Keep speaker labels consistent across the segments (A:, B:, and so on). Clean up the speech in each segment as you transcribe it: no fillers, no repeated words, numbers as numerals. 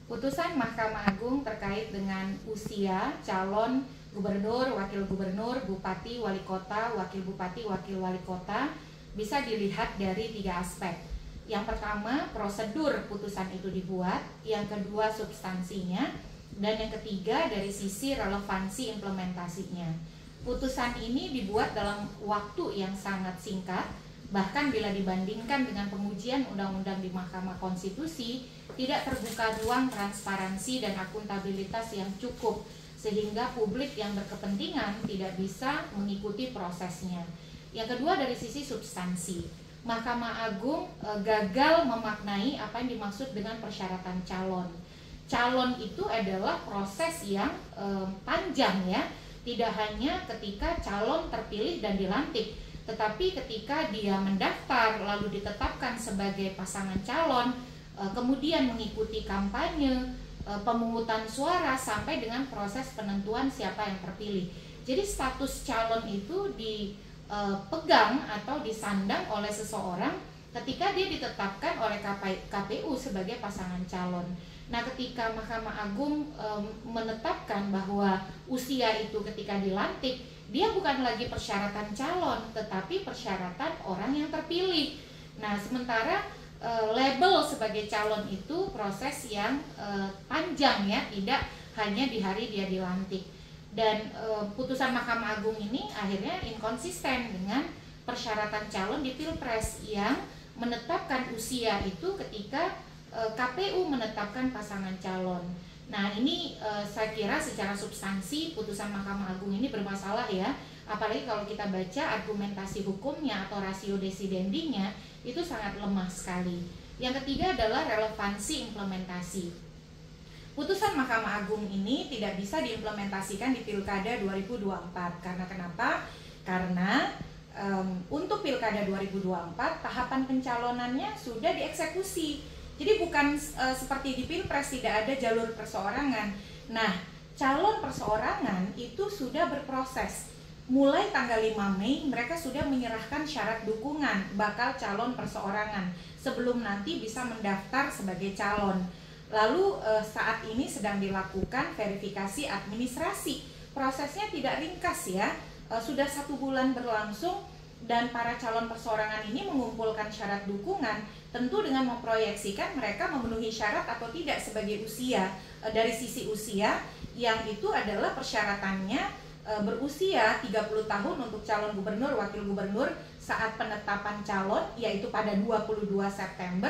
A: Putusan Mahkamah Agung terkait dengan usia calon gubernur, wakil gubernur, bupati, wali kota, wakil bupati, wakil wali kota bisa dilihat dari 3 aspek. Yang pertama, prosedur putusan itu dibuat, yang kedua substansinya, dan yang ketiga dari sisi relevansi implementasinya. Putusan ini dibuat dalam waktu yang sangat singkat, bahkan bila dibandingkan dengan pengujian undang-undang di Mahkamah Konstitusi, tidak terbuka ruang transparansi dan akuntabilitas yang cukup, sehingga publik yang berkepentingan tidak bisa mengikuti prosesnya. Yang kedua dari sisi substansi, Mahkamah Agung gagal memaknai apa yang dimaksud dengan persyaratan calon. Calon itu adalah proses yang panjang ya, tidak hanya ketika calon terpilih dan dilantik, tetapi ketika dia mendaftar lalu ditetapkan sebagai pasangan calon, kemudian mengikuti kampanye, pemungutan suara sampai dengan proses penentuan siapa yang terpilih. Jadi status calon itu dipegang atau disandang oleh seseorang ketika dia ditetapkan oleh KPU sebagai pasangan calon. Nah, ketika Mahkamah Agung menetapkan bahwa usia itu ketika dilantik, dia bukan lagi persyaratan calon, tetapi persyaratan orang yang terpilih. Nah, sementara label sebagai calon itu proses yang panjang ya, tidak hanya di hari dia dilantik. Dan putusan Mahkamah Agung ini akhirnya inkonsisten dengan persyaratan calon di Pilpres yang menetapkan usia itu ketika KPU menetapkan pasangan calon. Nah, ini saya kira secara substansi putusan Mahkamah Agung ini bermasalah ya, apalagi kalau kita baca argumentasi hukumnya atau rasio desidendinya itu sangat lemah sekali. Yang ketiga adalah relevansi implementasi. Putusan Mahkamah Agung ini tidak bisa diimplementasikan di Pilkada 2024. Karena kenapa? Karena untuk Pilkada 2024 tahapan pencalonannya sudah dieksekusi. Jadi bukan seperti di Pilpres tidak ada jalur perseorangan. Nah, calon perseorangan itu sudah berproses. Mulai tanggal 5 Mei mereka sudah menyerahkan syarat dukungan bakal calon perseorangan sebelum nanti bisa mendaftar sebagai calon. Lalu saat ini sedang dilakukan verifikasi administrasi. Prosesnya tidak ringkas ya, sudah 1 bulan berlangsung dan para calon perseorangan ini mengumpulkan syarat dukungan tentu dengan memproyeksikan mereka memenuhi syarat atau tidak sebagai usia. Dari sisi usia yang itu adalah persyaratannya berusia 30 tahun untuk calon gubernur, wakil gubernur saat penetapan calon yaitu pada 22 September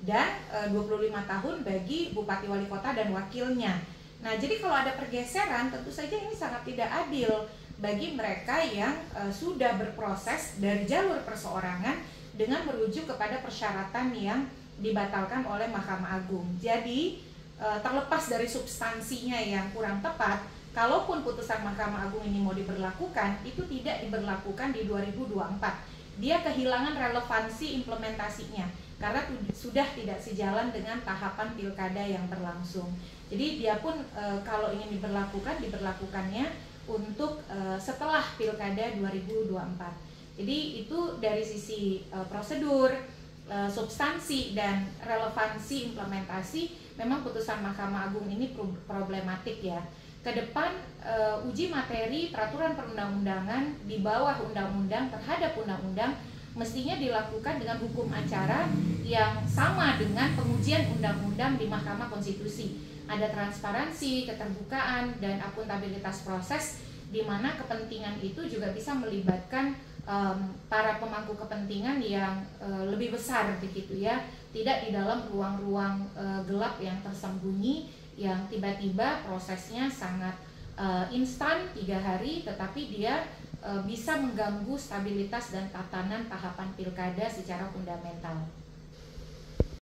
A: dan 25 tahun bagi bupati, wali kota dan wakilnya. Nah, jadi kalau ada pergeseran tentu saja ini sangat tidak adil bagi mereka yang sudah berproses dari jalur perseorangan dengan merujuk kepada persyaratan yang dibatalkan oleh Mahkamah Agung. Jadi terlepas dari substansinya yang kurang tepat, kalaupun putusan Mahkamah Agung ini mau diberlakukan, itu tidak diberlakukan di 2024. Dia kehilangan relevansi implementasinya karena sudah tidak sejalan dengan tahapan pilkada yang berlangsung. Jadi dia pun kalau ingin diberlakukannya untuk setelah pilkada 2024. Jadi itu dari sisi prosedur, substansi dan relevansi implementasi memang putusan Mahkamah Agung ini problematik ya. Kedepan uji materi peraturan perundang-undangan di bawah undang-undang terhadap undang-undang mestinya dilakukan dengan hukum acara yang sama dengan pengujian undang-undang di Mahkamah Konstitusi. Ada transparansi, keterbukaan, dan akuntabilitas proses di mana kepentingan itu juga bisa melibatkan para pemangku kepentingan yang lebih besar begitu ya, tidak di dalam ruang-ruang gelap yang tersembunyi yang tiba-tiba prosesnya sangat instan 3 hari tetapi dia bisa mengganggu stabilitas dan tatanan tahapan pilkada secara fundamental.